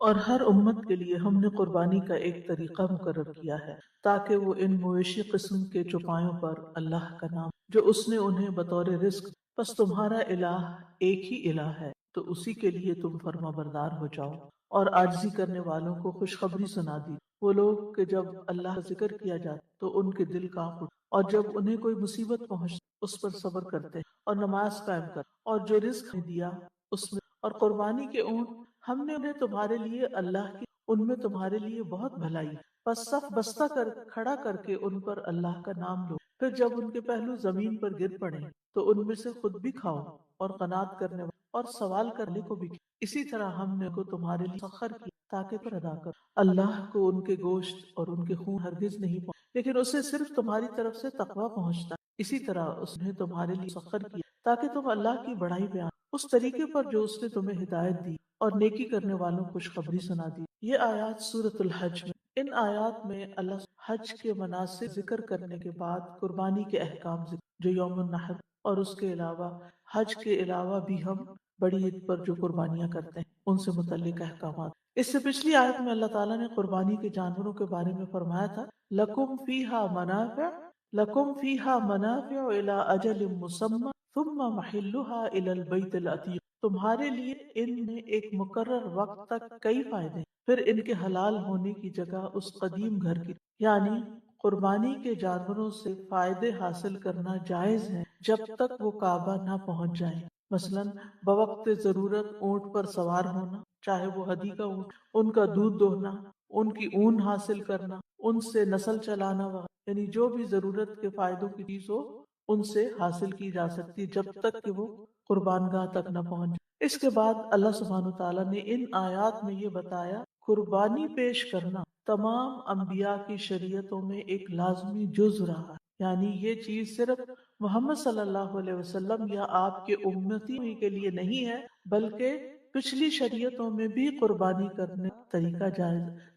اور ہر امت کے لیے ہم نے قربانی کا ایک طریقہ مقرر کیا ہے تاکہ وہ ان مویشی قسم کے چوپایوں پر اللہ کا نام جو اس نے انہیں بطور رزق، بس تمہارا الہ ایک ہی الہ ہے تو اسی کے لیے تم فرما بردار ہو جاؤ۔ اور عاجزی کرنے والوں کو خوشخبری سنا دی، وہ لوگ کہ جب اللہ کا ذکر کیا جاتا تو ان کے دل کانپ اٹھتے، اور جب انہیں کوئی مصیبت پہنچتی اس پر صبر کرتے اور نماز قائم کر، اور جو رزق نے دیا اس میں اور قربانی کے اونٹ ہم نے انہیں تمہارے لیے اللہ کی ان میں تمہارے لیے بہت بھلائی ہے، پس صف بستہ کھڑا کر کے ان پر اللہ کا نام لو، پھر جب ان کے پہلو زمین پر گر پڑے تو ان میں سے خود بھی کھاؤ اور قناعت کرنے اور سوال کرنے کو بھی کیا۔ اسی طرح ہم نے کو تمہارے لیے سخر کیا تاکہ پر ادا کرو۔ اللہ کو ان کے گوشت اور ان کے خون ہرگز نہیں پہنچ، لیکن اسے صرف تمہاری طرف سے تقوی پہنچتا ہے۔ اسی طرح اس نے تمہارے لیے سخر کیا تاکہ تم اللہ کی بڑائی بیان اس طریقے پر جو اس نے تمہیں ہدایت دی، اور نیکی کرنے والوں کو خوشخبری سنا دی۔ یہ آیات سورۃ الحج میں، ان آیات میں اللہ حج کے مناسک ذکر کرنے کے بعد قربانی کے احکام ذکر جو یوم النحر اور اس کے علاوہ حج کے علاوہ بھی ہم بڑی عید پر جو قربانیاں کرتے ہیں ان سے متعلق احکامات۔ اس سے پچھلی آیت میں اللہ تعالیٰ نے قربانی کے جانوروں کے بارے میں فرمایا تھا لَكُمْ فِيهَا مَنَافِعُ لَكُمْ فِيهَا مَنَافِعُ إِلَىٰ أَجَلٍ مُّسَمًّى ثُمَّ مَحِلُّهَا إِلَى الْبَيْتِ الْعَتِيقِ، تمہارے لیے ان میں ایک مقرر وقت تک کئی فائدے ہیں، پھر ان کے حلال ہونے کی جگہ اس قدیم گھر کی، یعنی قربانی کے جانوروں سے فائدے حاصل کرنا جائز ہے جب تک وہ کعبہ نہ پہنچ جائیں، مثلا بوقت ضرورت اونٹ پر سوار ہونا، چاہے وہ ہدی کا اونٹ، ان کا دودھ دوہنا، ان کی اون حاصل کرنا، ان سے نسل چلانا وغیرہ، یعنی جو بھی ضرورت کے فائدوں کی چیز ہو ان سے حاصل کی جا سکتی جب تک کہ وہ قربان گاہ تک نہ پہنچ جائے۔ اس کے بعد اللہ سبحانہ وتعالیٰ نے ان آیات میں یہ بتایا قربانی پیش کرنا تمام انبیاء کی شریعتوں میں ایک لازمی جز رہا ہے، یعنی یہ چیز صرف محمد صلی اللہ علیہ وسلم یا آپ کے امتی ہی کے لیے نہیں ہے، بلکہ پچھلی شریعتوں میں بھی قربانی کرنے کا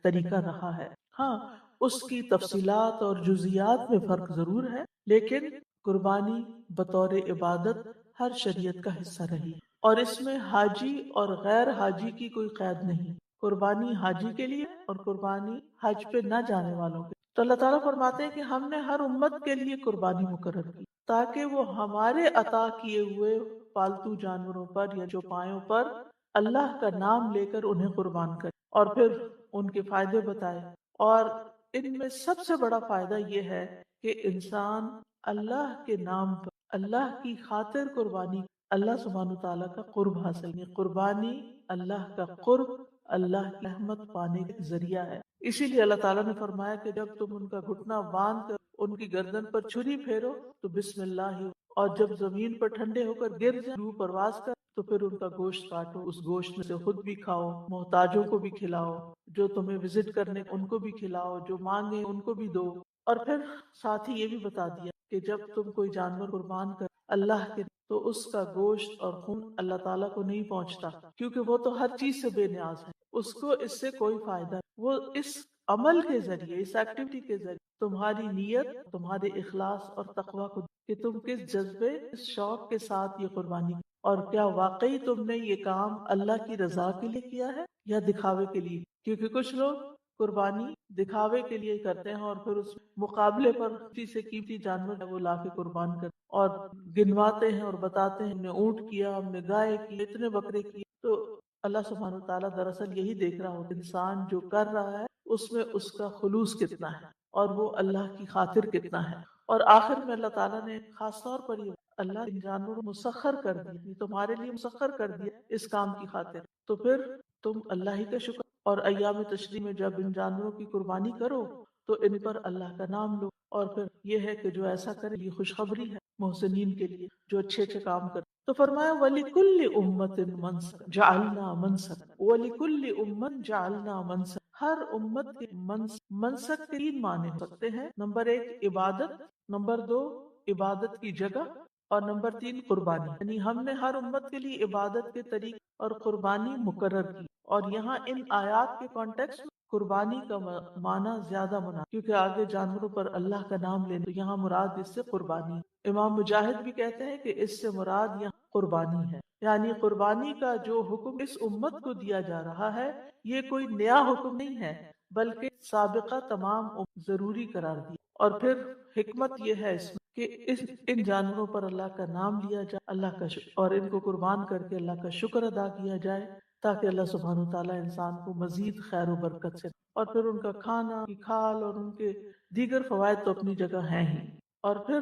طریقہ رہا ہے۔ ہاں، اس کی تفصیلات اور جزیات میں فرق ضرور ہے، لیکن قربانی بطور عبادت ہر شریعت کا حصہ رہی ہے، اور اس میں حاجی اور غیر حاجی کی کوئی قید نہیں۔ قربانی حاجی کے لیے اور قربانی حج پہ نہ جانے والوں کے۔ تو اللہ تعالیٰ فرماتے ہیں کہ ہم نے ہر امت کے لیے قربانی مقرر کی تاکہ وہ ہمارے عطا کیے ہوئے پالتو جانوروں پر یا چوپایوں پر اللہ کا نام لے کر انہیں قربان کرے، اور پھر ان کے فائدے بتائے۔ اور ان میں سب سے بڑا فائدہ یہ ہے کہ انسان اللہ کے نام پر اللہ کی خاطر قربانی اللہ سبحانہ تعالیٰ کا قرب حاصل نہیں، قربانی اللہ کا قرب اللہ کی رحمت پانے کا ذریعہ ہے۔ اسی لیے اللہ تعالیٰ نے فرمایا کہ جب تم ان کا گھٹنا باندھ کر ان کی گردن پر چھری پھیرو تو بسم اللہ ہی، اور جب زمین پر ٹھنڈے ہو کر گر جائیں روح پرواز کر تو پھر ان کا گوشت کاٹو، اس گوشت میں سے خود بھی کھاؤ، محتاجوں کو بھی کھلاؤ، جو تمہیں وزٹ کرنے ان کو بھی کھلاؤ، جو مانگے ان کو بھی دو۔ اور پھر ساتھ ہی یہ بھی بتا دیا کہ جب تم کوئی جانور قربان کر اللہ کے تو اس کا گوشت اور خون اللہ تعالیٰ کو نہیں پہنچتا، کیونکہ وہ تو ہر چیز سے بے نیاز ہے، اس کو اس سے کوئی فائدہ نہیں۔ وہ اس عمل کے ذریعے، اس ایکٹیویٹی کے ذریعے تمہاری نیت، تمہارے اخلاص اور تقوی کو کہ تم کس جذبے، اس شوق کے ساتھ یہ قربانی کی، اور کیا واقعی تم نے یہ کام اللہ کی رضا کے لیے کیا ہے یا دکھاوے کے لیے؟ کیونکہ کچھ لوگ قربانی دکھاوے کے لیے کرتے ہیں اور پھر اس مقابلے پر کسی سے قیمتی جانور ہے وہ لا کے قربان کرتے اور گنواتے ہیں اور بتاتے ہیں ہم نے اونٹ کیا، ہم نے گائے کی، اتنے بکرے کیے۔ تو اللہ سبحانہ تعالیٰ دراصل یہی دیکھ رہا ہوتا ہے انسان جو کر رہا ہے اس میں اس کا خلوص کتنا ہے اور وہ اللہ کی خاطر کتنا ہے۔ اور آخر میں اللہ تعالیٰ نے خاص طور پر یہ اللہ ان جانوروں مسخر کر دیا، تمہارے لیے مسخر کر دیا اس کام کی خاطر، تو پھر تم اللہ ہی کا شکر اور ایام تشریق میں جب ان جانوروں کی قربانی کرو تو ان پر اللہ کا نام لو۔ اور پھر یہ ہے کہ جو ایسا کرے یہ خوشخبری ہے محسنین کے لیے جو اچھے اچھے کام کرے۔ تو فرمایا وَلِكُلِّ أُمَّةٍ مَنسَكٌ جَعَلْنَا مَنسَكًا وَلِكُلِّ أُمَّةٍ جَعَلْنَا مَنسَكًا، ہر امت کے منسک کے تین معنی ہو سکتے ہیں، نمبر ایک عبادت، نمبر دو عبادت کی جگہ، اور نمبر تین قربانی۔ یعنی ہم نے ہر امت کے لیے عبادت کے طریقے اور قربانی مقرر کی، اور یہاں ان آیات کے کانٹیکسٹ قربانی کا معنی زیادہ مناسب، کیونکہ آگے جانوروں پر اللہ کا نام لینے، تو یہاں مراد اس سے قربانی ہے۔ امام مجاہد بھی کہتے ہیں کہ اس سے مراد یہاں قربانی ہے، یعنی قربانی کا جو حکم اس امت کو دیا جا رہا ہے یہ کوئی نیا حکم نہیں ہے، بلکہ سابقہ تمام ضروری قرار دیا۔ اور پھر حکمت یہ ہے اس میں کہ ان جانوروں پر اللہ کا نام لیا جائے، اللہ کا اور ان کو قربان کر کے اللہ کا شکر ادا کیا جائے، تاکہ اللہ سبحانہ وتعالیٰ انسان کو مزید خیر و برکت سے، اور پھر ان کا کھانا، کھال اور ان کے دیگر فوائد تو اپنی جگہ ہیں ہی۔ اور پھر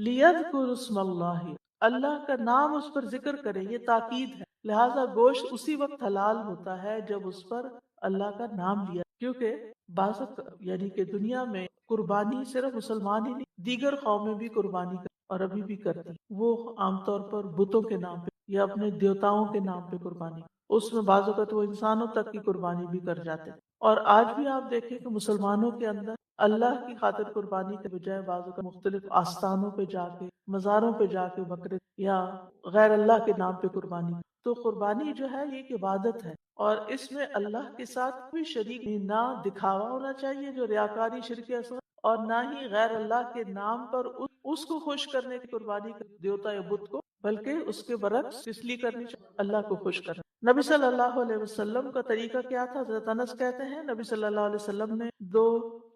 لیذکر اسم اللہ، اللہ کا نام اس پر ذکر کرے، یہ تاکید ہے، لہذا گوشت اسی وقت حلال ہوتا ہے جب اس پر اللہ کا نام لیا، کیونکہ بعض یعنی کہ دنیا میں قربانی صرف مسلمان ہی نہیں، دیگر قومیں بھی قربانی کرتی اور ابھی بھی کرتی، وہ عام طور پر بتوں کے نام پہ یا اپنے دیوتاؤں کے نام پہ قربانی، اس میں بعض اوقات وہ انسانوں تک کی قربانی بھی کر جاتے ہیں۔ اور آج بھی آپ دیکھیں کہ مسلمانوں کے اندر اللہ کی خاطر قربانی کے بجائے بعض اوقات مختلف آستانوں پہ جا کے، مزاروں پہ جا کے بکرے یا غیر اللہ کے نام پہ قربانی، تو قربانی جو ہے یہ ایک عبادت ہے، اور اس میں اللہ کے ساتھ کوئی شریک نہیں، نہ دکھاوا ہونا چاہیے جو ریاکاری شرک اصغر، اور نہ ہی غیر اللہ کے نام پر اس کو خوش کرنے کی قربانی دیوتا یا بت کو، بلکہ اس کے برعکس اس لیے کرنی چاہیے اللہ کو خوش کرنا۔ نبی صلی اللہ علیہ وسلم کا طریقہ کیا تھا؟ حضرت انس کہتے ہیں نبی صلی اللہ علیہ وسلم نے 2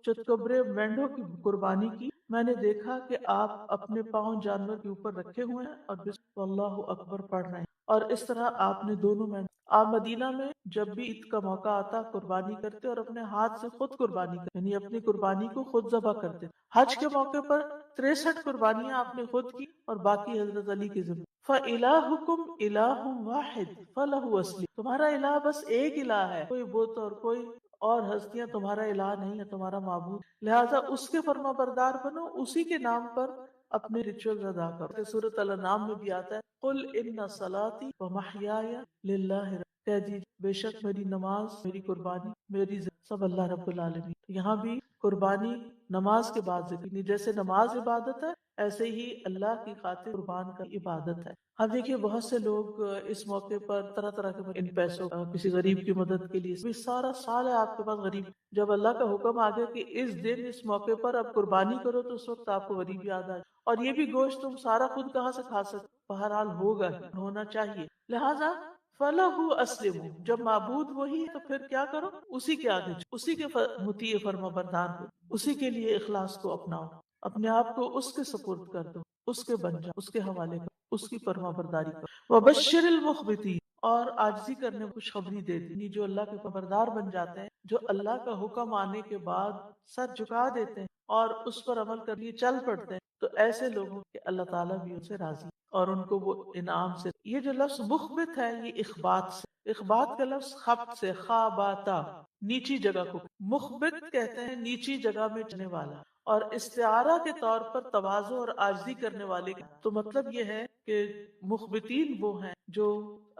چتکبرے مینڈوں کی قربانی کی، میں نے دیکھا کہ آپ اپنے پاؤں جانور کے اوپر رکھے ہوئے ہیں اور بسم اللہ اکبر پڑھ رہے ہیں، اور اس طرح آپ نے دونوں مینڈوں، آپ مدینہ میں جب بھی عید کا موقع آتا قربانی کرتے اور اپنے ہاتھ سے خود قربانی کرتے، یعنی اپنی قربانی کو خود ذبح کرتے۔ حج کے موقع پر 63 قربانیاں آپ نے خود کی اور باقی حضرت علی کی ذمہ۔ فَإِلَٰهُكُمْ إِلَٰهٌ وَاحِدٌ فَلَهُ أَسْلِمُوا، تمہارا الہ بس ایک الہ ہے، کوئی بت اور کوئی اور ہستیاں تمہارا الہ نہیں ہے، تمہارا معبود، لہٰذا اس کے فرما بردار بنو، اسی کے نام پر اپنے ریچولز ادا کرو۔ سورۃ الانعام میں بھی آتا ہے قل ان صلاتي ومحیاي للہ، کہہ دیجیے بے شک میری نماز، میری قربانی، میری سب اللہ رب العالمین۔ یہاں بھی قربانی نماز کے بعد ذکر، جیسے نماز عبادت ہے ایسے ہی اللہ کی خاطر قربان کا عبادت ہے۔ ہم دیکھیے بہت سے لوگ اس موقع پر طرح طرح کے ان پیسوں کسی غریب کی مدد کے لیے، بھی سارا سال ہے آپ کے پاس غریب، جب اللہ کا حکم آ گیا کہ اس دن اس موقع پر اب قربانی کرو تو اس وقت آپ کو غریب یاد آ جائے، اور یہ بھی گوشت تم سارا خود کہاں سے کھا سکتے، بہرحال ہوگا ہی، ہونا چاہیے، لہذا فَلَهُ أَسْلِمُوا، جب معبود وہی ہے تو پھر کیا کرو، اسی کے آگے اسی کے مطیع فرما بردار ہو، اسی کے لیے اخلاص کو اپناؤ، اپنے آپ کو اس کے سپرد کر دو، اس کے بن جاؤ، اس کے حوالے کرو، اس کی فرما برداری کرو۔ وَبَشِّرِ الْمُخْبِتِينَ، اور عاجزی کرنے کو خوشخبری دے دی، جو اللہ کے فرمانبردار بن جاتے ہیں، جو اللہ کا حکم آنے کے بعد سر جھکا دیتے ہیں اور اس پر عمل کر لیے چل پڑتے ہیں، تو ایسے لوگوں کے اللہ تعالیٰ بھی ان سے راضی اور ان کو وہ انعام سے۔ یہ جو لفظ مخبت ہے یہ اخبات سے، اخبات کا لفظ خبت سے، خاباتا، نیچی جگہ کو، مخبت کہتے ہیں نیچی جگہ میں چلنے والا، اور استعارہ کے طور پر تواضع اور عاجزی کرنے والے، تو مطلب یہ ہے کہ مخبتین وہ ہیں جو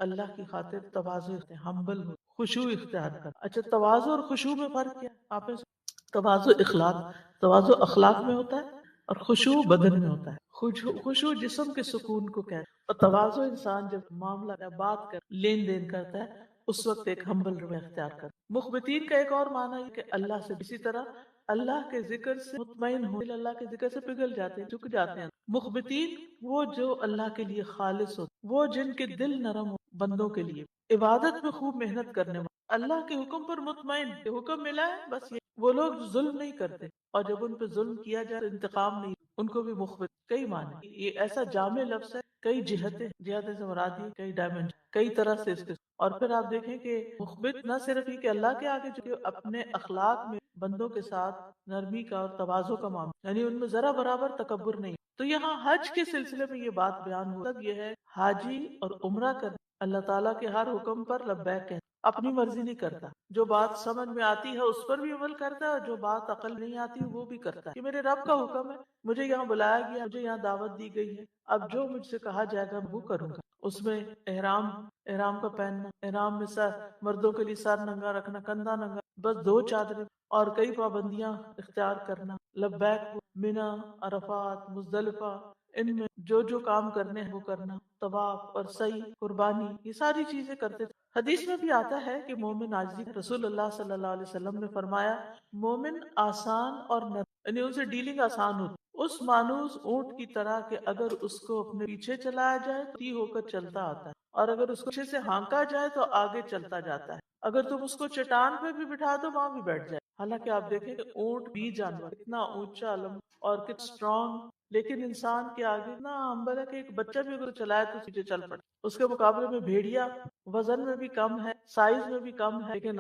اللہ کی خاطر تواضع ہمبل ہو، خشوع اختیار کر۔ اچھا، تواضع اور خشوع میں فرق کیا ہے؟ آپ نے تواضع اخلاق، تواضع اخلاق میں ہوتا ہے اور خشوع بدن میں ہوتا ہے۔ خشوع جسم کے سکون کو کہتے ہیں، اور تواضع انسان جب معاملہ بات کر لین دین کرتا ہے اس وقت ایک ہمبل رویہ اختیار کرتا ہے۔ مخبتین کا ایک اور معنی ہے کہ اللہ سے، اسی طرح اللہ کے ذکر سے مطمئن ہو، اللہ کے ذکر سے پگھل جاتے ہیں، جھک جاتے ہیں۔ مخبتین وہ جو اللہ کے لیے خالص ہو، وہ جن کے دل نرم ہو بندوں کے لیے، عبادت میں خوب محنت کرنے والے، اللہ کے حکم پر مطمئن، کہ حکم ملا ہے بس یہ، وہ لوگ ظلم نہیں کرتے، اور جب ان پہ ظلم کیا جائے تو انتقام نہیں، ان کو بھی مخبت کئی معنی، یہ ایسا جامع لفظ ہے، کئی جہتیں، جہتیں سے مراد ہے کئی ڈائمنشن، کئی طرح سے اس کے، اور پھر آپ دیکھیں کہ مخبت نہ صرف یہ کہ اللہ کے آگے، جو اپنے اخلاق میں بندوں کے ساتھ نرمی کا اور تواضع کا معاملہ، یعنی ان میں ذرا برابر تکبر نہیں۔ تو یہاں حج کے سلسلے میں یہ بات بیان ہو، مطلب یہ ہے حاجی اور عمرہ کرنا اللہ تعالیٰ کے ہر حکم پر لبیک کہتا، اپنی مرضی نہیں کرتا، جو بات سمجھ میں آتی ہے اس پر بھی عمل کرتا ہے، اور جو بات عقل نہیں آتی وہ بھی کرتا ہے، کہ میرے رب کا حکم ہے، مجھے یہاں بلایا گیا، مجھے یہاں دعوت دی گئی ہے، اب جو مجھ سے کہا جائے گا وہ کروں گا۔ اس میں احرام کا پہننا، احرام میں سر، مردوں کے لیے سر ننگا رکھنا، کندھا ننگا، بس 2 چادریں، اور کئی پابندیاں اختیار کرنا، لبیک، منا، عرفات، مزدلفہ، ان میں جو جو کام کرنے ہیں وہ کرنا، طواف اور سعی، قربانی، یہ ساری چیزیں کرتے تھے۔ حدیث میں بھی آتا ہے کہ مومن عاجزی، رسول اللہ صلی اللہ علیہ وسلم نے فرمایا مومن آسان اور نرم، یعنی ان سے ڈیلنگ آسان ہوتی، اس مانوس اونٹ کی طرح کہ اگر اس کو اپنے پیچھے چلایا جائے تو ہو کر چلتا آتا ہے، اور اگر اس کو پیچھے سے ہانکا جائے تو آگے چلتا جاتا ہے، اگر تم اس کو چٹان پہ بھی بٹھا دو وہاں بھی بیٹھ جائے۔ حالانکہ آپ دیکھیں کہ اونٹ بھی جانور اتنا اونچا لمبا اور کتنا اسٹرانگ، لیکن انسان کے آگے اتنا ہمبل ہے کہ ایک بچہ بھی اگر چلائے تو پیچھے چل پڑے۔ اس کے مقابلے میں بھیڑیا وزن میں بھی کم ہے، سائز میں بھی کم ہے، لیکن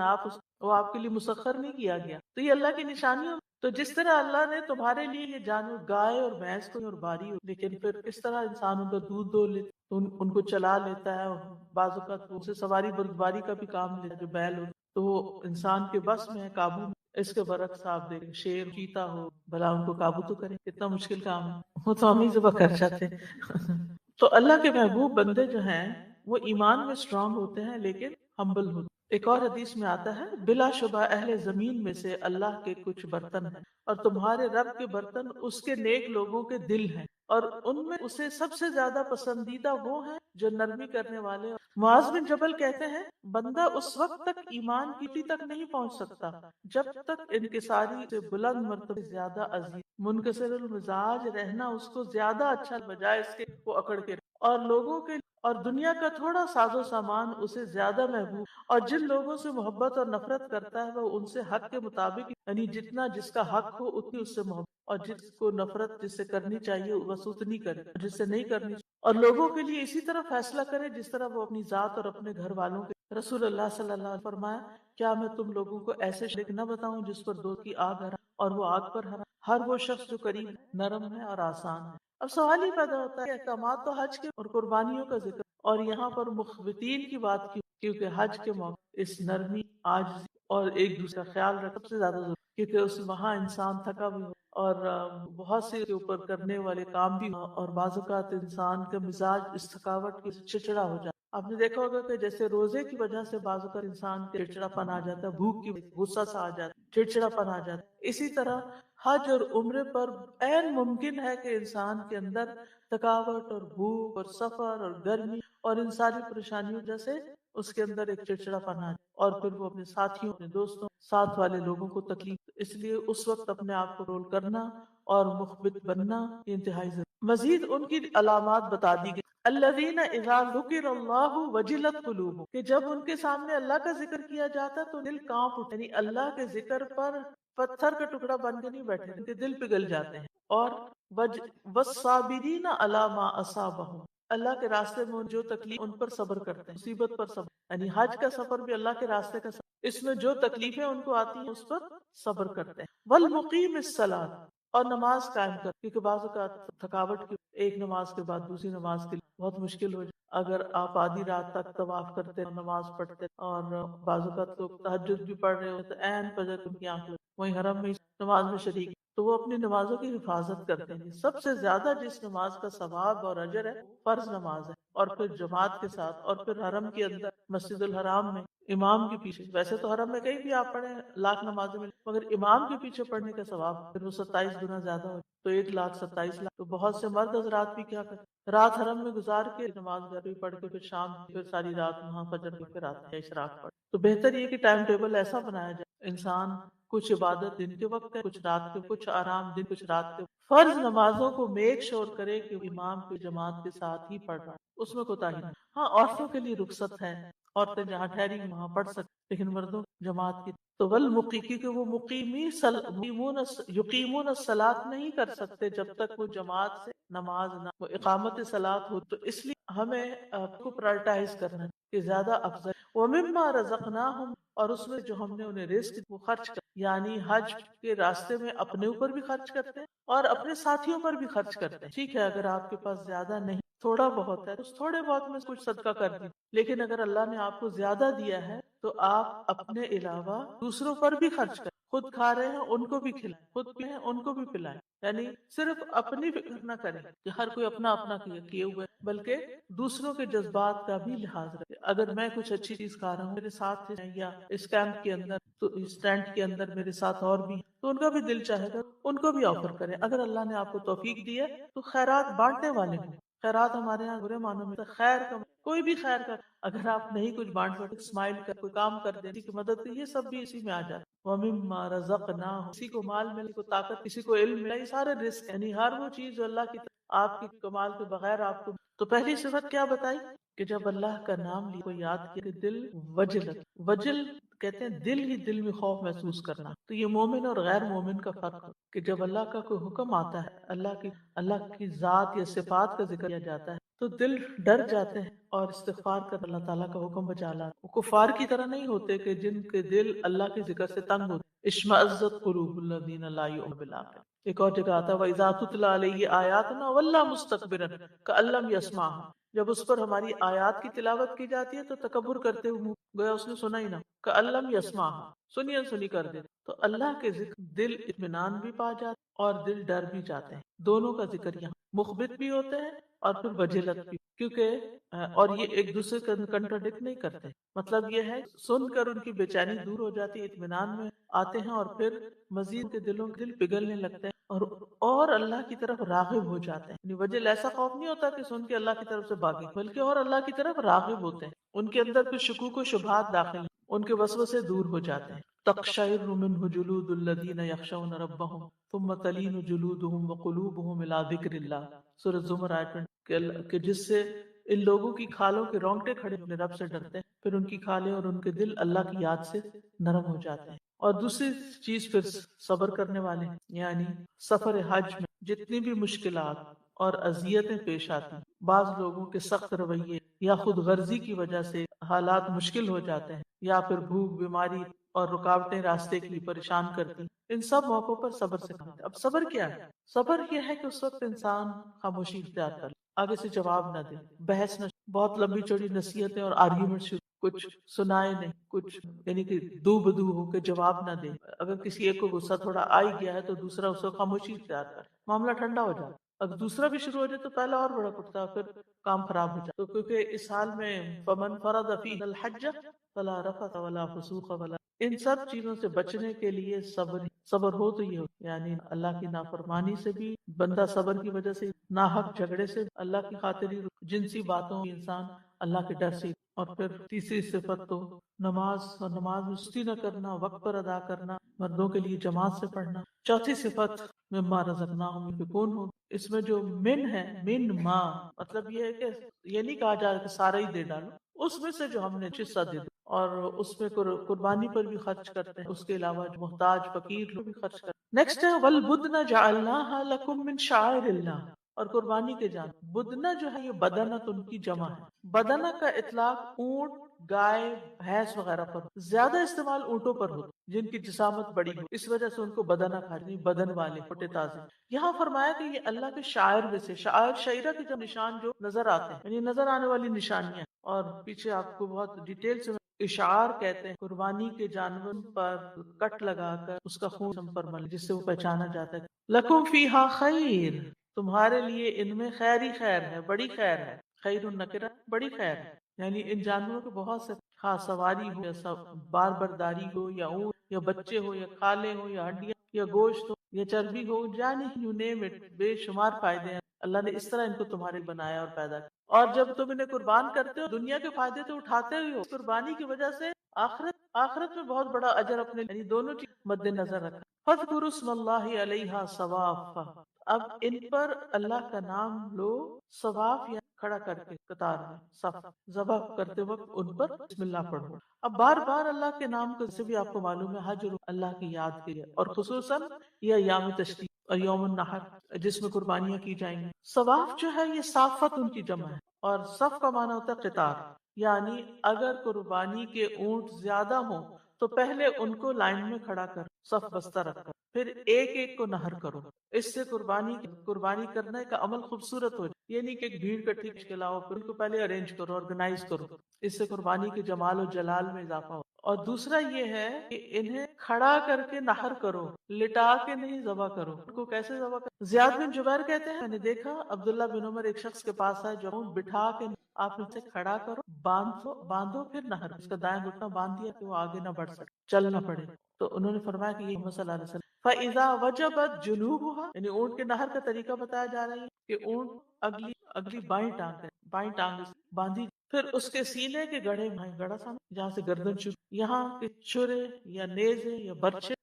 وہ آپ کے لیے مسخر نہیں کیا گیا۔ تو یہ اللہ کی نشانیوں، تو جس طرح اللہ نے تمہارے لیے یہ جانور گائے اور بھینس کو اور باری ہو، لیکن پھر کس طرح انسان ان کا دودھ دو لیتا، تو ان کو چلا لیتا ہے، اور بعض اوقات اسے سواری بردباری کا بھی کام لیتا ہے، جو بیل ہو تو وہ انسان کے بس میں ہے، قابو میں۔ اس کے برعکس آپ دیکھیں شیر چیتا ہو، بھلا ان کو قابو تو کریں، کتنا مشکل کام ہے، وہ تو ہم ہی ذبح کر جاتے ہیں۔ تو اللہ کے محبوب بندے جو ہیں وہ ایمان میں اسٹرانگ ہوتے ہیں لیکن ہمبل ہوتے ہیں۔ ایک اور حدیث میں آتا ہے بلا شبہ اہل زمین میں سے اللہ کے کچھ برتن ہیں، اور تمہارے رب کے برتن اس کے نیک لوگوں کے دل ہیں، اور ان میں اسے سب سے زیادہ پسندیدہ وہ ہیں جو نرمی کرنے والے۔ معاذ بن جبل کہتے ہیں بندہ اس وقت تک ایمان کی تک نہیں پہنچ سکتا جب تک انکساری سے بلند مرتبہ زیادہ عزیز منکسر المزاج رہنا اس کو زیادہ اچھا بجائے اس کے وہ اکڑ کے، اور لوگوں کے اور دنیا کا تھوڑا ساز و سامان اسے زیادہ محبوب، اور جن لوگوں سے محبت اور نفرت کرتا ہے وہ ان سے حق کے مطابق، یعنی جتنا جس کا حق ہو اتنی اس سے محبت، اور جس کو نفرت جس سے کرنی چاہیے بس اتنی کرے، جس سے نہیں کرنی چاہیے، اور لوگوں کے لیے اسی طرح فیصلہ کرے جس طرح وہ اپنی ذات اور اپنے گھر والوں کے۔ رسول اللہ صلی اللہ علیہ وسلم فرمایا کیا میں تم لوگوں کو ایسے شریک نہ بتاؤں جس پر دو کی آگ حرام اور وہ آگ پر حرام، ہر وہ شخص جو قریب نرم ہے اور آسان ہے۔ اب سوال ہی پیدا ہوتا ہے احکامات تو حج کے اور قربانیوں کا ذکر، اور یہاں پر مخبتین کی بات کی، کیونکہ حج کے موقع اس نرمی، عاجزی اور ایک دوسرے کا خیال رکھنا سب سے زیادہ ضروری، کیونکہ اس وہاں انسان تھکا بھی ہو اور بہت سے کے اوپر کرنے والے کام بھی ہو، اور بعض اوقات انسان کا مزاج اس تھکاوٹ کی چڑچڑا ہو جاتا ہے۔ آپ نے دیکھا ہوگا کہ جیسے روزے کی وجہ سے بعض اوقات انسان کے چڑچڑا پن آ جاتا ہے، بھوک کی غصہ سا آ جاتا ہے، چڑچڑا پن آ جاتا ہے۔ اسی طرح حج اور عمرے پر عین ممکن ہے کہ انسان کے اندر تھکاوٹ اور بھوک اور سفر اور گرمی اور ان ساری پریشانیوں جیسے اس کے اندر ایک چڑچڑا پن آ جائے، اور پھر وہ اپنے ساتھیوں، اپنے دوستوں، ساتھ والے لوگوں کو تکلیف، اس لیے اس وقت اپنے آپ کو رول کرنا اور مخبت بننا یہ انتہائی ضروری۔ مزید ان کی علامات بتا دی گئی الذین اذا ذکر اللہ وجلت قلوبہم، کہ جب ان کے سامنے اللہ کا ذکر کیا جاتا تو دل کانپ اٹھے، یعنی اللہ کے ذکر پر پتھر کا ٹکڑا بن کے نہیں بیٹھے، ان کے دل پگھل جاتے ہیں۔ اور والصابرین علی ما اصابہم، اللہ کے راستے میں جو تکلیف ان پر صبر کرتے ہیں، مصیبت پر صبر، یعنی حج کا سفر بھی اللہ کے راستے کا سفر، اس میں جو تکلیفیں ان کو آتی ہیں اس پر صبر کرتے ہیں۔ والمقیم الصلاۃ، اور نماز قائم کر، کیونکہ بعض اوقات تھکاوٹ کی ایک نماز کے بعد دوسری نماز کے لیے بہت مشکل ہو جائے، اگر آپ آدھی رات تک طواف کرتے ہیں، نماز پڑھتے ہیں، اور بعض اوقات لوگ تہجد بھی پڑھ رہے ہوتے ہیں، عین فجر ان کی آنکھ لگی، وہیں حرم میں نماز میں شریک، تو وہ اپنی نمازوں کی حفاظت کرتے ہیں۔ سب سے زیادہ جس نماز کا ثواب اور اجر ہے فرض نماز ہے، اور پھر جماعت کے ساتھ، اور پھر حرم کے اندر مسجد الحرام میں امام کے پیچھے، ویسے تو حرم میں کہیں بھی آپ پڑھیں لاکھ نمازیں ملیں، مگر امام کے پیچھے پڑھنے کا ثواب پھر وہ 27 گنا زیادہ ہو، تو 1,27,00,000۔ تو بہت سے مرد حضرات بھی کیا کرتے رات حرم میں گزار کے نماز گھر بھی پڑھ کے پھر شام پھر ساری رات وہاں فجر کے پھر آتے ہیں اشراق پڑھ۔ تو بہتر یہ کہ ٹائم ٹیبل ایسا بنایا جائے انسان کچھ عبادت دن کے وقت ہے، کچھ رات کے، کچھ آرام دن، کچھ رات کے۔ فرض نمازوں کو میک شور کرے کہ امام کی جماعت کے ساتھ ہی پڑھ رہا ہے، اس میں کوتاہی نہیں۔ ہاں عورتوں کے لیے رخصت ہے، عورتیں جہاں ٹھہری وہاں پڑھ سکتی، لیکن مردوں جماعت کی تو کیونکہ وہ یقیمون الصلاۃ نہیں کر سکتے جب تک وہ جماعت سے نماز نہ، وہ اقامت صلاۃ ہو، تو اس لیے ہمیں کو پرائرٹائز کرنا ہے کہ زیادہ افضل ومما رزقناہم، اور اس میں جو ہم نے انہیں رزق وہ خرچ کر، یعنی حج کے راستے میں اپنے اوپر بھی خرچ کرتے ہیں اور اپنے ساتھیوں پر بھی خرچ کرتے ہیں۔ ٹھیک ہے اگر آپ کے پاس زیادہ نہیں، تھوڑا بہت ہے، اس تھوڑے بہت میں کچھ صدقہ کر دیں، لیکن اگر اللہ نے آپ کو زیادہ دیا ہے تو آپ اپنے علاوہ دوسروں پر بھی خرچ کریں، خود کھا رہے ہیں ان کو بھی کھلائیں، خود پی ہیں ان کو بھی پلائیں، یعنی صرف اپنی فکر نہ کریں کہ ہر کوئی اپنا اپنا کیے ہوئے، بلکہ دوسروں کے جذبات کا بھی لحاظ رکھے۔ اگر میں کچھ اچھی چیز کھا رہا ہوں، میرے ساتھ ہیں یا اس کیمپ کے اندر، تو اس ٹینٹ کے اندر میرے ساتھ اور بھی ہیں، تو ان کا بھی دل چاہے گا ان کو بھی آفر کریں۔ اگر اللہ نے آپ کو توفیق دی ہے تو خیرات بانٹنے والے ہوں۔ خیرات ہمارے یہاں برے معنوں میں خیر کا، کوئی بھی خیر کا، اگر آپ نہیں کچھ بانٹ سکتے، اسمائل کر، کوئی کام کر دیں، کسی کی مدد کی، یہ سب بھی اسی میں آ جاتا ہے۔ وَمِمَّا رَزَقْنَاهُمْ، کسی کو مال ملے، کسی کو طاقت، کسی کو علم ملا، یہ سارے رزق، یعنی ہر وہ چیز جو اللہ کی طرف آپ کی کمال کے بغیر آپ کو۔ تو پہلی صفت کیا بتائی کہ جب اللہ کا نام لیا کو یاد کیا کہ دل وجلت، وجل کہتے ہیں دل ہی دل میں خوف محسوس کرنا۔ تو یہ مومن اور غیر مومن کا فرق ہے کہ جب اللہ کا کوئی حکم آتا ہے، اللہ کی ذات یا صفات کا ذکر کیا جاتا ہے تو دل ڈر جاتے ہیں اور استغفار کر اللہ تعالیٰ کا حکم بجا لاتے۔ وہ کفار کی طرح نہیں ہوتے کہ جن کے دل اللہ کے ذکر سے تنگ ہوتے۔ اشمئزت قلوب الذین لا یؤمنون بالآخرہ۔ ایک اور جگہ آتا ہے وَإِذَا تُتْلَىٰ عَلَيْهِ آیَاتُنَا وَلَّىٰ مُسْتَكْبِرًا كَأَن لَّمْ يَسْمَعْهَا۔ جب اس پر ہماری آیات کی تلاوت کی جاتی ہے تو تکبر کرتے ہوئے منہ گویا اس نے سنا ہی نہ، كَأَن لَّمْ يَسْمَعْهَا، سنی سنی کر دے۔ تو اللہ کے ذکر دل اطمینان بھی پا جاتا اور دل ڈر بھی جاتے ہیں، دونوں کا ذکر یہاں مخبت بھی ہوتے ہیں اور پھر وجلت بھی، کیونکہ اور یہ ایک دوسرے کا کنٹراڈکٹ نہیں کرتے۔ مطلب یہ ہے سن کر ان کی بے چینی دور ہو جاتی ہے، اطمینان میں آتے ہیں، اور پھر مزید کے دلوں کے دل پگھلنے لگتے ہیں اور اللہ کی طرف راغب ہو جاتے ہیں۔ یعنی وجل ایسا خوف نہیں ہوتا کہ سن کے اللہ کی طرف سے بھاگے، بلکہ اور اللہ کی طرف راغب ہوتے ہیں، ان کے اندر پھر شکوک و شبہات داخل ہیں، ان کے وسوسے دور ہو جاتے ہیں۔ تقشعر منه جلود الذین یخشون ربهم ثم تلین جلودهم وقلوبهم الی ذکر اللہ، سورۃ زمر آیت 20، کہ جس سے ان لوگوں کی کھالوں کے رونگٹے کھڑے اپنے رب سے ڈرتے ہیں، پھر ان کی کھالیں اور ان کے دل اللہ کی یاد سے نرم ہو جاتے ہیں۔ اور دوسری چیز پھر صبر کرنے والے، یعنی سفر حج میں جتنی بھی مشکلات اور اذیتیں پیش آتی ہیں، بعض لوگوں کے سخت رویے یا خود غرضی کی وجہ سے حالات مشکل ہو جاتے ہیں، یا پھر بھوک، بیماری اور رکاوٹیں راستے کی پریشان کرتی ہیں، ان سب موقعوں پر صبر سے کام۔ اب صبر کیا ہے؟ صبر یہ ہے کہ اس وقت انسان خاموشی اختیار کر لے، آگے سے جواب نہ دے، بحث نہ، بہت لمبی چوڑی نصیحتیں اور آرگیومنٹ شروع، کچھ سنائے نہیں، کچھ یعنی کہ دو بدو ہو کے جواب نہ دے۔ اگر کسی ایک کو غصہ تھوڑا آ ہی گیا ہے تو دوسرا اس کو خاموشی اختیار کر، معاملہ ٹھنڈا ہو جائے۔ اگر دوسرا بھی شروع ہو جائے تو پہلا اور بڑا اٹھتا ہے، پھر کام خراب ہو جائے۔ تو کیونکہ اس حال میں فمن فرض فیہ الحج فلا رفث ولا فسوق ولا، ان سب چیزوں سے بچنے کے لیے صبر ہو تو یہ ہو، یعنی اللہ کی نافرمانی سے بھی بندہ صبر کی وجہ سے، ناحق جھگڑے سے اللہ کی خاطر ہی، جنسی باتوں انسان اللہ کے ڈر سے، اور پھر تیسری صفت تو نماز، اور نماز میں سستی نہ کرنا، وقت پر ادا کرنا، مردوں کے لیے جماعت سے پڑھنا۔ چوتھی صفت مما رزقناہم ينفقون ہو، اس میں جو من ہے، من ما مطلب یہ ہے کہ یہ نہیں کہا جائے کہ سارا ہی دے ڈالو، اس میں سے جو ہم نے حصہ دے دو، اور اس میں قربانی پر بھی خرچ کرتے ہیں، اس کے علاوہ جو محتاج فقیر لوگ بھی خرچ کرتے ہیں۔ نیکسٹ ہے والبدن جعلناها لکم من شعائر اللہ، اور قربانی کے جان بدنہ جو ہے یہ بدنت ان کی جمع ہے۔ بدنہ کا اطلاق اونٹ، گائے، بھینس وغیرہ پر، زیادہ استعمال اونٹوں پر ہوتا جن کی جسامت بڑی ہو، اس وجہ سے ان کو بدنہ کہا جاتا ہے، بدن والے، پھٹے تازے۔ یہاں فرمایا کہ یہ اللہ کے شاعر میں سے، شاعر شعیرہ کے جو نشان جو نظر آتے ہیں، یعنی نظر آنے والی نشانیاں، اور پیچھے آپ کو بہت ڈیٹیل سے اشعار کہتے ہیں قربانی کے جانور پر کٹ لگا کر اس کا خون پر مل، جس سے وہ پہچانا جاتا ہے۔ لکم فیہا خیر، تمہارے لیے ان میں خیر ہی خیر ہے، بڑی خیر ہے، خیر النکرہ، بڑی خیر ہے، یعنی ان جانوروں کے بہت سے، خاص سواری ہو یا بار برداری ہو، یا اونٹ، یا بچے ہو، یا کھالے ہو، یا ہڈیاں، یا گوشت ہو، یا چربی ہو، یعنی یو نیم اٹ، بے شمار فائدے ہیں۔ اللہ نے اس طرح ان کو تمہارے بنایا اور پیدا کیا، اور جب تم انہیں قربان کرتے ہو دنیا کے فائدے تو اٹھاتے ہی ہو، قربانی کی وجہ سے آخرت میں بہت بڑا اجر اپنے، یعنی دونوں چیز مد نظر رکھا۔ فاذکروا اسم اللہ علیہا صواف، اب ان پر اللہ کا نام لو، صواف یا کھڑا کر کے قطار میں، صف ذبح کرتے وقت ان پر بسم اللہ پڑھو۔ اب بار بار اللہ کے نام کو سے بھی آپ کو معلوم ہے حج اللہ کی یاد کے لیے، اور خصوصاً یہ ایام تشریق اور یوم النحر جس میں قربانیاں کی جائیں گی۔ صواف جو ہے یہ صافت ان کی جمع ہے، اور صف کا معنی ہوتا ہے قطار، یعنی اگر قربانی کے اونٹ زیادہ ہوں تو پہلے ان کو لائن میں کھڑا کر صف بستہ رکھ کر پھر ایک ایک کو نہر کرو، اس سے قربانی کرنے کا عمل خوبصورت ہو جائے، یہ نہیں کہ ایک بھیڑ کٹھی کے علاوہ پھر ان کو پہلے ارینج کرو، آرگنائز کرو، اس سے قربانی کے جمال و جلال میں اضافہ ہو۔ اور دوسرا یہ ہے کہ انہیں کھڑا کر کے نہر کرو، لٹا کے نہیں ذبح کرو۔ ان کو کیسے ذبح کرو؟ زیاد بن جبیر کہتے ہیں میں نے دیکھا عبداللہ بن عمر ایک شخص کے پاس آئے جو اونٹ بٹھا کے آپ اسے کھڑا کرو، باندھو پھر نہر، اس کا دائیں گھٹنا باندھ دیا کہ وہ آگے نہ بڑھ سکے، چل نہ پڑے۔ تو انہوں نے فرمایا کہ یہ محمد صلی اللہ علیہ وسلم فَإِذَا وَجَبَتْ جُنُوبُهَا، یعنی اونٹ کے نہر کا طریقہ بتایا جا رہا ہے کہ اونٹ اگلی بائیں ٹانگ سے باندھی، پھر اس کے سینے کے گڑھے میں گڑا سا جہاں سے گردن شروع، یہاں کے چھرے یا نیزے یا برچے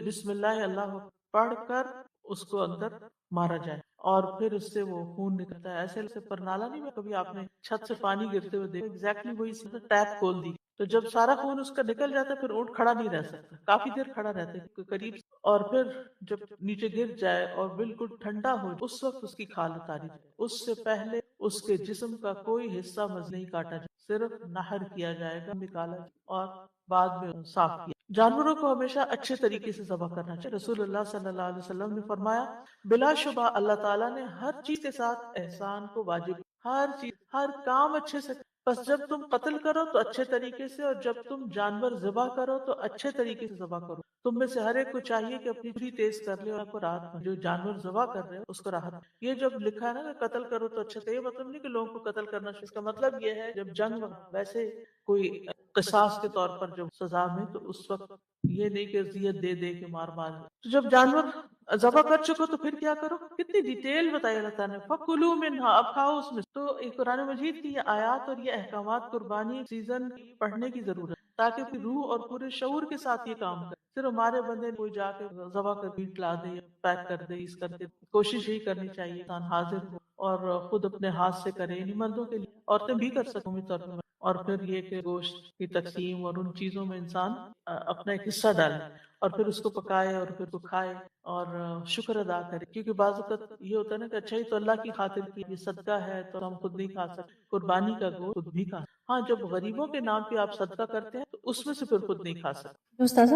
بسم اللہ اللہ پڑھ کر اس کو اندر مارا جائے، اور پھر اس سے وہ خون نکلتا ہے، ایسے پرنالا نہیں، میں کبھی آپ نے چھت سے پانی گرتے ہوئے دیکھا، ایگزیکٹلی وہی ٹیپ کھول دی تو جب سارا خون اس کا نکل جاتا ہے پھر اونٹ کھڑا نہیں رہ سکتا، کافی دیر کھڑا رہتا ہے قریب، اور پھر جب نیچے گر جائے اور بالکل ٹھنڈا ہو اس وقت اس کی کھال اتاری جائے، اس سے پہلے اس کے جسم کا کوئی حصہ نہیں کاٹا جائے، صرف نحر کیا جائے گا، نکالا جائے اور بعد میں صاف کیا۔ جانوروں کو ہمیشہ اچھے طریقے سے ذبح کرنا چاہیے۔ رسول اللہ صلی اللہ علیہ وسلم نے فرمایا بلا شبہ اللہ تعالیٰ نے ہر چیز کے ساتھ احسان کو واجب، ہر کام اچھے سے، بس جب تم قتل کرو تو اچھے طریقے سے، اور جب تم جانور ذبح کرو تو اچھے طریقے سے ذبح کرو۔ تم میں سے ہر ایک کو چاہیے کہ اپنی چھری تیز کر لے اور آپ کو راحت ملے، جو جانور ذبح کر رہے ہو اس کو راحت ملے۔ یہ جب لکھا ہے نا کہ قتل کرو تو اچھا، تو یہ مطلب نہیں کہ لوگوں کو قتل کرنا چاہیے، اس کا مطلب یہ ہے جب جنگ ویسے کوئی قصاص کے طور پر جب سزا میں، تو اس وقت یہ نہیں کہ اذیت دے دے کے مار تو جب جانور ذبح کر چکو تو پھر کیا کرو، کتنی ڈیٹیل بتائی اللہ تعالیٰ نے، فَكُلُوا مِنْهَا، اب کھاؤ اس میں۔ تو قرآن مجید کی یہ آیات اور یہ احکامات قربانی سیزن پڑھنے کی ضرورت، تاکہ پھر روح اور پورے شعور کے ساتھ یہ کام کرے۔ صرف ہمارے بندے کوئی جا کے ذبح کر میٹ لا دے یا پیک کر دے، اس کر کے کوشش یہی کرنی چاہیے انسان حاضر ہو اور خود اپنے ہاتھ سے کرے، یعنی مردوں کے لیے، عورتیں بھی کر سکوں گی طور پر، اور پھر یہ کہ گوشت کی تقسیم اور ان چیزوں میں انسان اپنا ایک حصہ ڈالے اور پھر اس کو پکائے اور پھر کو کھائے اور شکر ادا کرے، کیونکہ بعض اوقات یہ ہوتا ہے نا کہ اچھا ہی تو اللہ کی خاطر کی، یہ صدقہ ہے تو ہم خود نہیں کھا سکتے، قربانی کا گوشت خود بھی کھا، ہاں جب غریبوں کے نام پہ آپ صدقہ کرتے ہیں تو اس میں سے پھر خود نہیں کھا سکتے۔ جو استاذہ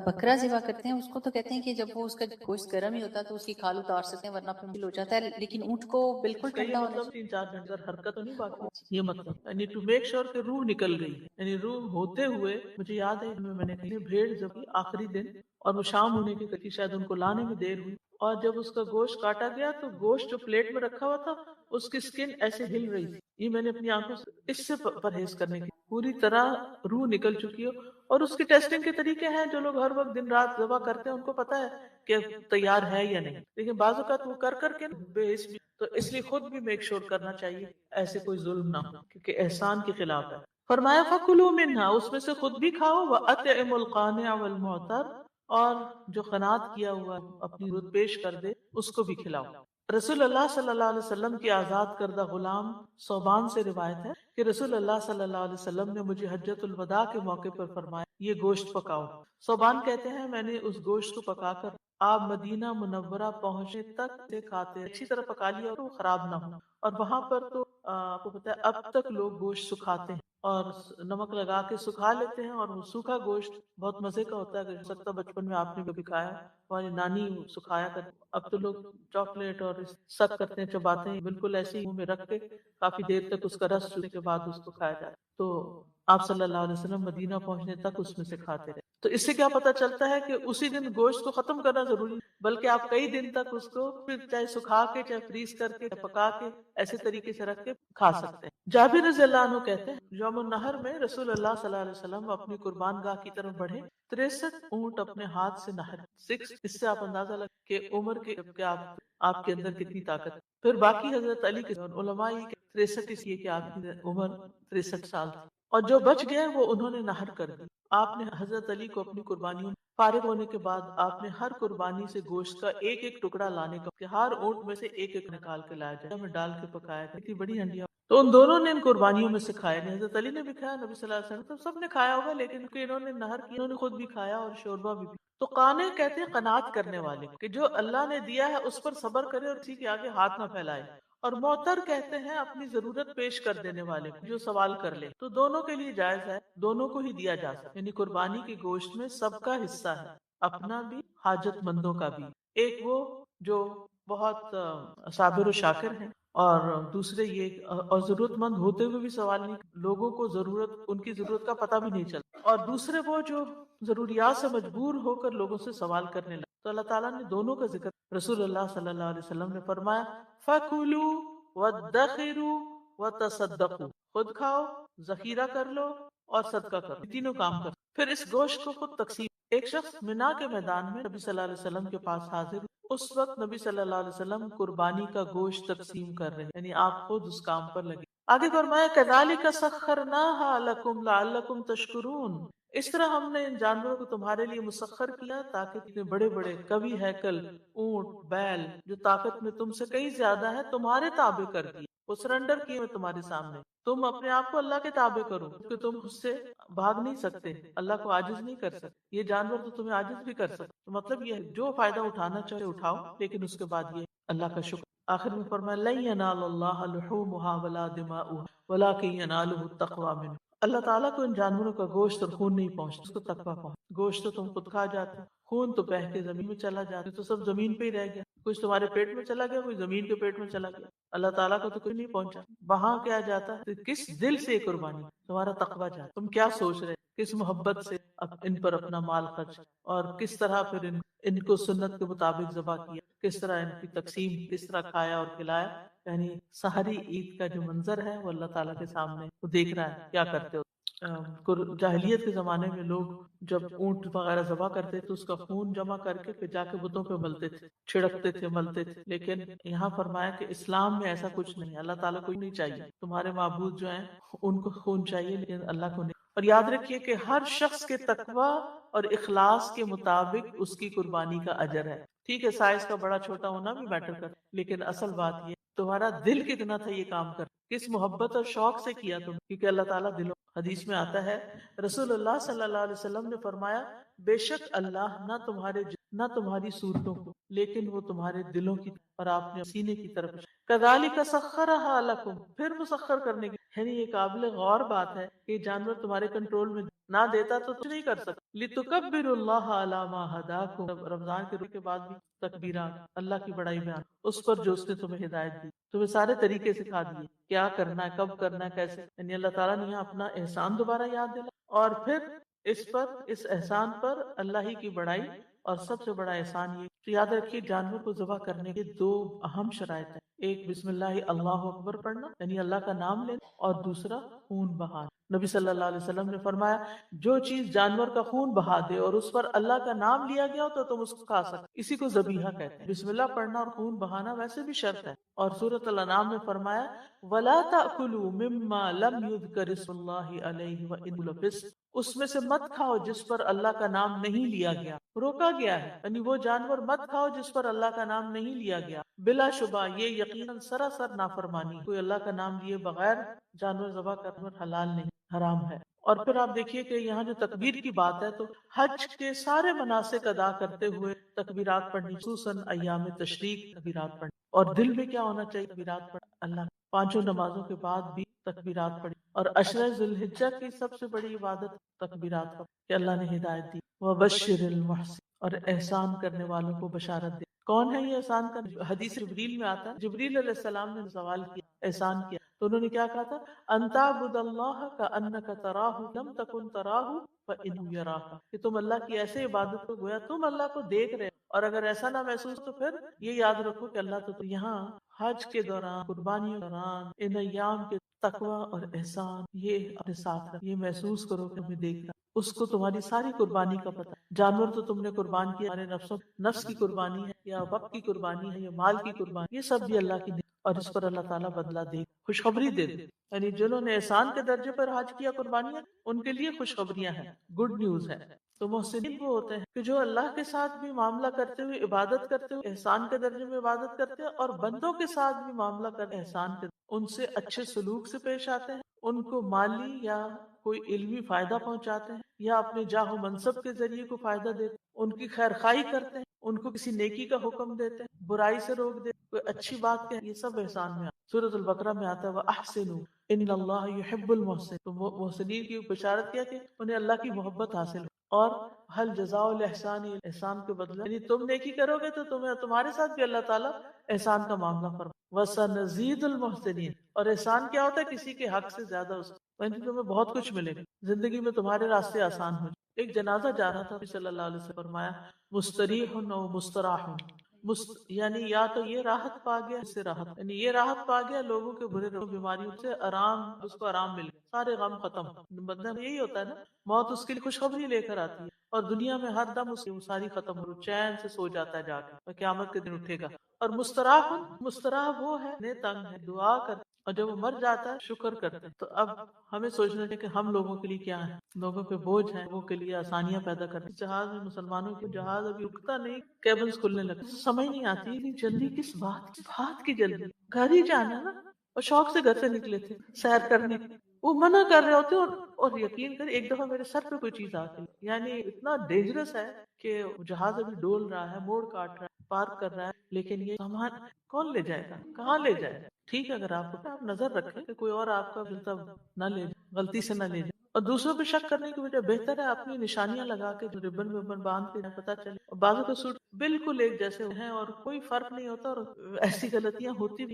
بکرا ذبح کرتے ہیں اس کو تو کہتے ہیں کہ جب وہ اس کا گوشت گرم ہی ہوتا ہے تو اس کی کھال اتار سکتے ہیں ورنہ پھر مشکل ہو جاتا ہے، لیکن اونٹ کو بالکل کا یہ ٹھنڈا ہونا مطلب 3-4 گھنٹے حرکت تو نہیں باقی، یہ مطلب یعنی ٹو میک شور کہ روح نکل گئی، یعنی روح ہوتے ہوئے، مجھے یاد ہے میں نے کہیں بھیڑ جب آخری دن اور وہ شام ہونے کے قریب، شاید ان کو لانے میں دیر ہوئی، اور جب اس کا گوشت کاٹا گیا تو گوشت جو پلیٹ میں رکھا ہوا تھا اس کی سکن ایسے ہل رہی تھی، یہ میں نے اپنی آنکھوں سے اس سے پرہیز کرنے کی، پوری طرح روح نکل چکی ہو، اور اس کی ٹیسٹنگ کے طریقے ہیں جو لوگ ہر وقت دن رات ذبح کرتے ہیں ان کو پتا ہے کہ تیار ہے یا نہیں، لیکن بعض اوقات وہ کر کے بے اسمی، تو اس لیے خود بھی میک شور کرنا چاہیے ایسے کوئی ظلم نہ ہو، کیونکہ احسان کے خلاف ہے۔ فرمایا فَكُلُوا مِنْهَا، اس میں سے خود بھی کھاؤ، وَأَطْعِمُوا الْقَانِعَ وَالْمُعْتَرَّ، اور جو قناعت کیا ہوا اپنی ضرورت پیش کر دے اس کو بھی کھلاؤ۔ رسول اللہ صلی اللہ علیہ وسلم کی آزاد کردہ غلام صوبان سے روایت ہے کہ رسول اللہ صلی اللہ علیہ وسلم نے مجھے حجۃ الوداع کے موقع پر فرمایا یہ گوشت پکاؤ۔ صوبان کہتے ہیں میں نے اس گوشت کو پکا کر آپ مدینہ منورہ پہنچنے تک سے کھاتے، اچھی طرح پکا لیا اور وہ خراب نہ ہو، اور وہاں پر تو آپ کو پتا ہے اب تک لوگ گوشت سکھاتے ہیں اور نمک لگا کے سکھا لیتے ہیں، اور وہ سوکھا گوشت بہت مزے کا ہوتا ہے، کہ ہو سکتا بچپن میں آپ نے کبھی کھایا، ہماری نانی سکھایا کرتی، اب تو لوگ چاکلیٹ اور سک کرتے ہیں، چباتے ہیں، بالکل ایسے ہی منہ میں رکھ کے کافی دیر تک اس کا رس چونے کے بعد اس کو کھایا جاتا ہے۔ تو آپ صلی اللہ علیہ وسلم مدینہ پہنچنے تک اس میں سے کھاتے رہے۔ تو اس سے کیا پتہ چلتا ہے کہ اسی دن گوشت کو ختم کرنا ضروری نہیں، بلکہ آپ کئی دن تک اس کو پھر چاہے سکھا کے، چاہے فریز کر کے، چاہے پکا کے، ایسے طریقے سے رکھ کے کھا سکتے ہیں۔ جابر رضی اللہ عنہ کہتے ہیں یوم النحر میں رسول اللہ صلی اللہ علیہ وسلم اپنی قربان گاہ کی طرف بڑھے، 63 اونٹ اپنے ہاتھ سے نحر، 6، اس سے آپ اندازہ لگا کہ عمر کے کہ آپ کے اندر کتنی طاقت۔ پھر باقی حضرت علی کے علماء یہ کہ 63 اس لیے کہ آپ کی عمر 63 سال تھی، اور جو بچ گئے وہ انہوں نے نحر کر دی۔ آپ نے حضرت علی کو اپنی قربانیوں فارغ ہونے کے بعد آپ نے ہر قربانی سے گوشت کا ایک ایک ٹکڑا لانے کا کہ ہر اونٹ میں سے ایک ایک نکال کے لایا جائے، میں ڈال کے پکایا جائے، اتنی بڑی ہنڈیاں، تو ان دونوں نے ان قربانیوں میں سے کھایا، حضرت علی نے بھی کھایا، نبی صلی اللہ علیہ وسلم تو سب نے کھایا ہوگا، لیکن انہوں نے نہر کی، انہوں نے خود بھی کھایا اور شوربہ بھی۔ تو قانع کہتے ہیں قناعت کرنے والے کہ جو اللہ نے دیا ہے اس پر صبر کرے اور کسی کے آگے ہاتھ نہ پھیلائے، اور معتر کہتے ہیں اپنی ضرورت پیش کر دینے والے جو سوال کر لے، تو دونوں کے لیے جائز ہے، دونوں کو ہی دیا جا سکتا، یعنی قربانی کے گوشت میں سب کا حصہ ہے، اپنا بھی حاجت مندوں کا بھی، ایک وہ جو بہت صابر و شاکر ہیں، اور دوسرے یہ اور ضرورت مند ہوتے ہوئے بھی سوال نہیں، لوگوں کو ضرورت ان کی ضرورت کا پتہ بھی نہیں چلتا، اور دوسرے وہ جو ضروریات سے مجبور ہو کر لوگوں سے سوال کرنے لگے۔ تو اللہ تعالیٰ نے دونوں کا ذکر، رسول اللہ صلی اللہ علیہ وسلم نے فرمایا فَكُلُوا وَادَّخِرُوا وَتَصَدَّقُوا، خود کھاؤ، ذخیرہ کر لو اور صدقہ کرو، تینوں کام کرو. پھر اس گوشت کو خود تقسیم. ایک شخص منا کے میدان میں نبی صلی اللہ علیہ وسلم کے پاس حاضر ہوئے. اس وقت نبی صلی اللہ علیہ وسلم قربانی کا گوشت تقسیم کر رہے، یعنی آپ خود اس کام پر لگے. آگے فرمایا كَذَلِكَ سَخَّرْنَاهَا لَكُمْ لَعَلَّكُمْ تَشْكُرُونَ. اس طرح ہم نے ان جانوروں کو تمہارے لیے مسخر کیا تاکہ اتنے بڑے بڑے قوی ہیکل، اونٹ، بیل جو طاقت میں تم سے کئی زیادہ ہے تمہارے تابع کر دیے، وہ سرنڈر کیے ہوئے تمہارے سامنے. تم اپنے آپ کو اللہ کے تابع کرو کہ تم اس سے بھاگ نہیں سکتے، اللہ کو عاجز نہیں کر سکتے. یہ جانور تو تمہیں عاجز بھی کر سکتے. تو مطلب یہ ہے جو فائدہ اٹھانا چاہے اٹھاؤ، لیکن اس کے بعد یہ اللہ کا شکر. آخر میں فرمایا لَن يَنَالَ اللَّهَ لُحُومُهَا وَلَا دِمَاؤُهَا وَلَكِن يَنَالُهُ التَّقْوَى مِنكُمْ. اللہ تعالیٰ کو ان جانوروں کا گوشت اور خون نہیں پہنچتا، اس کو تقویٰ پہنچتا. گوشت تو تم خود کھا جاتے، خون تو بہہ کے زمین میں چلا جاتا، تو سب زمین پہ ہی رہ گیا. کچھ تمہارے پیٹ میں چلا گیا، کوئی زمین کے پیٹ میں چلا گیا. اللہ تعالیٰ کو تو کچھ نہیں پہنچا. وہاں کیا جاتا ہے؟ تو کس دل سے یہ قربانی تمہارا تقویٰ جاتا، تم کیا سوچ رہے، کس محبت سے ان پر اپنا مال خرچ، اور کس طرح پھر ان کو سنت کے مطابق ذبح کیا، کس طرح ان کی تقسیم، کس طرح کھایا اور کھلایا. یعنی سحری عید کا جو منظر ہے وہ اللہ تعالیٰ کے سامنے وہ دیکھ رہا ہے کیا کرتے ہو. جاہلیت کے زمانے میں لوگ جب اونٹ وغیرہ ذبح کرتے تو اس کا خون جمع کر کے پھر جا کے بتوں پہ ملتے تھے، چھڑکتے تھے، ملتے تھے. لیکن یہاں فرمایا کہ اسلام میں ایسا کچھ نہیں. اللہ تعالیٰ کو نہیں چاہیے، تمہارے معبود جو ہیں ان کو خون چاہیے لیکن اللہ کو نہیں. اور یاد رکھیے کہ ہر شخص کے تقویٰ اور اخلاص کے مطابق اس کی قربانی کا اجر ہے. ٹھیک ہے سائز کا بڑا چھوٹا ہونا بھی میٹر کرتا، لیکن اصل بات یہ تمہارا دل کتنا تھا یہ کام کر، کس محبت اور شوق سے کیا تم، کیونکہ اللہ تعالیٰ دلوں. حدیث میں آتا ہے رسول اللہ صلی اللہ علیہ وسلم نے فرمایا بے شک اللہ نہ تمہاری صورتوں کو لیکن وہ تمہارے دلوں کی، اور آپ نے سینے کی طرف كَذَلِكَ سَخَّرَهَا لَكُمْ پھر مسخر کرنے کی. یعنی یہ قابل غور بات ہے کہ جانور تمہارے کنٹرول میں نہ دیتا تو کچھ نہیں کر سکتا. لِتُكَبِّرُوا اللَّهَ عَلَى مَا هَدَاكُمْ. رمضان کے روزے کے بعد بھی تکبیرات، اللہ کی بڑائی بیان، اس پر جو اس نے تمہیں ہدایت دی، تمہیں سارے طریقے سکھا دیے کیا کرنا ہے، کب کرنا ہے، کیسے. یعنی اللہ تعالیٰ نے یہاں اپنا احسان دوبارہ یاد دلا، اور پھر اس احسان پر اللہ ہی کی بڑائی. اور سب سے بڑا احسان یہ تو یاد رکھیے جانور کو ذبح کرنے کے دو اہم شرائط ہیں. ایک بسم اللہ اللہ اکبر پڑھنا یعنی اللہ کا نام لینا، اور دوسرا خون بہانا. نبی صلی اللہ علیہ وسلم نے فرمایا جو چیز جانور کا خون بہا دے اور اس پر اللہ کا نام لیا گیا ہو تو تم اس کو کھا سکتے. اسی کو ذبیحہ کہتے ہیں. بسم اللہ پڑھنا اور خون بہانا ویسے بھی شرط ہے. اور سورۃ الانعام میں فرمایا وَلَا تَأْكُلُوا مِمَّا لَمْ يُذْكَرِ اسْمُ اللَّهِ عَلَيْهِ وَإِنَّهُ لَفِسْقٌ. اس میں سے مت کھاؤ جس پر اللہ کا نام نہیں لیا گیا، روکا گیا ہے. یعنی وہ جانور مت کھاؤ جس پر اللہ کا نام نہیں لیا گیا. بلا شبہ یہ یقیناً سراسر نافرمانی، کوئی اللہ کا نام لیے بغیر جانور ذبح کرنا حلال نہیں، حرام ہے. اور پھر آپ دیکھیے کہ یہاں جو تکبیر کی بات ہے تو حج کے سارے مناسک ادا کرتے ہوئے تکبیرات پڑھنی، خصوصاً ایام تشریق تکبیرات پڑھنی. اور دل میں کیا ہونا چاہیے؟ تکبیرات پڑھ اللہ. پانچوں نمازوں کے بعد بھی تکبیرات پڑھی. اور عشرہ ذی الحجہ کی سب سے بڑی عبادت تکبیرات کا کہ اللہ نے ہدایت دی. وَبَشِّرِ الْمُحْسِنِينَ اور احسان کرنے والوں کو بشارت دے. کون ہے یہ احسان کرنے؟ حدیث جبریل میں آتا ہے جبریل علیہ السلام نے سوال کیا، احسان کیا، تو انہوں نے کیا کہا تھا ان تعبد اللہ کأنک تراہ لم تکن تراہ فإنہ یراک، کہ تم اللہ کی ایسے عبادت کو گویا تم اللہ کو دیکھ رہے ہو، اور اگر ایسا نہ محسوس تو پھر یہ یاد رکھو کہ اللہ تو یہاں حج کے دوران، قربانیوں کے دوران، ان ایام کے تقوی اور احسان یہ اپنے ساتھ رکھ، یہ محسوس کرو کہ تمہیں دیکھ رہا، اس کو تمہاری ساری قربانی کا پتہ. جانور تو تم نے قربان کیا، ہمارے نفس کی قربانی ہے یا وقت کی قربانی ہے یا مال کی قربانی، یہ سب بھی اللہ کی، اور اس پر اللہ تعالیٰ بدلہ دے، خوشخبری دے دے. یعنی جنہوں نے احسان کے درجے پر حج کیا قربانیاں، ان کے لیے خوشخبریاں ہیں، گڈ نیوز ہے. تو محسنین وہ ہوتے ہیں کہ جو اللہ کے ساتھ بھی معاملہ کرتے ہوئے، عبادت کرتے ہوئے احسان کے درجے میں عبادت کرتے ہیں، اور بندوں کے ساتھ بھی معاملہ کرتے احسان کے، ان سے اچھے سلوک سے پیش آتے ہیں، ان کو مالی یا کوئی علمی فائدہ پہنچاتے ہیں، یا اپنے جاہ و منصب کے ذریعے کو فائدہ دیتے ہیں، ان کی خیر خواہی کرتے ہیں، ان کو کسی نیکی کا حکم دیتے ہیں، برائی سے روک دیتے ہیں، کوئی اچھی بات کہتے ہیں. یہ سب احسان میں آتا ہے. سورۃ البقرہ میں آتا ہے وَأَحْسِنُوا إِنَّ اللَّهَ يُحِبُّ الْمُحْسِنِينَ. تو محسنین کی بشارت کیا کہ انہیں اللہ کی محبت حاصل ہو. اور حل جزاء الاحسان احسان کے بدلے، یعنی تم نیکی کرو گے تو تمہارے ساتھ بھی اللہ تعالیٰ احسان کا معاملہ فرمائے. وَسَنَزِيدُ الْمُحْسِنِينَ اور احسان کیا ہوتا ہے؟ کسی کے حق سے زیادہ اس کو، یعنی تمہیں بہت کچھ ملے گا زندگی میں، تمہارے راستے آسان ہو جائے. ایک جنازہ جا رہا تھا، صلی اللہ علیہ وسلم فرمایا مستریح و مستراح، یعنی یا تو یہ راحت پا گیا، اس سے راحت، یعنی یہ راحت پا گیا لوگوں کے برے بیماریوں سے، آرام، اس کو آرام مل گیا، سارے غم ختم۔ بندہ یہی ہوتا ہے نا، موت اس کے لیے خوشخبری لے کر آتی ہے، اور دنیا میں ہر دم اس کی وہ ساری ختم ہو، چین سے سو جاتا ہے جا کے، اور قیامت کے دن اٹھے گا۔ اور مستراح وہ ہے نے تنگ ہے، دعا کر، اور جب وہ مر جاتا ہے شکر کرتے ہیں۔ تو اب ہمیں سوچنا ہے کہ ہم لوگوں کے لیے کیا ہے، لوگوں پہ بوجھ ہے، لوگوں کے لیے آسانیاں پیدا کریں۔ جہاز میں مسلمانوں کے جہاز ابھی رکتا نہیں، کیبلز کھلنے لگے، سمجھ نہیں آتی کہ جلدی کس بات کی جلدی، گھر ہی جانا ہے نا، اور شوق سے گھر سے نکلے تھے سیر کرنے، وہ منع کر رہے ہوتے، اور یقین کریں ایک دفعہ میرے سر پہ کوئی چیز آ گئی، یعنی اتنا ڈینجرس ہے کہ جہاز ابھی ڈول رہا ہے، موڑ کاٹ رہا ہے، پارک کر رہا ہے، لیکن یہ سامان کون لے جائے گا، کہاں لے جائے گا؟ ٹھیک ہے، اگر آپ نظر رکھیں کہ کوئی اور آپ کا مطلب نہ لے جائے، غلطی سے نہ لے جائے، اور دوسروں پہ شک کرنے کی وجہ بہتر ہے اپنی نشانیاں لگا کے، جو ربن وبن باندھ کے پتہ چلے، اور بازو کا سوٹ بالکل ایک جیسے ہیں اور کوئی فرق نہیں ہوتا، اور ایسی غلطیاں ہوتی بھی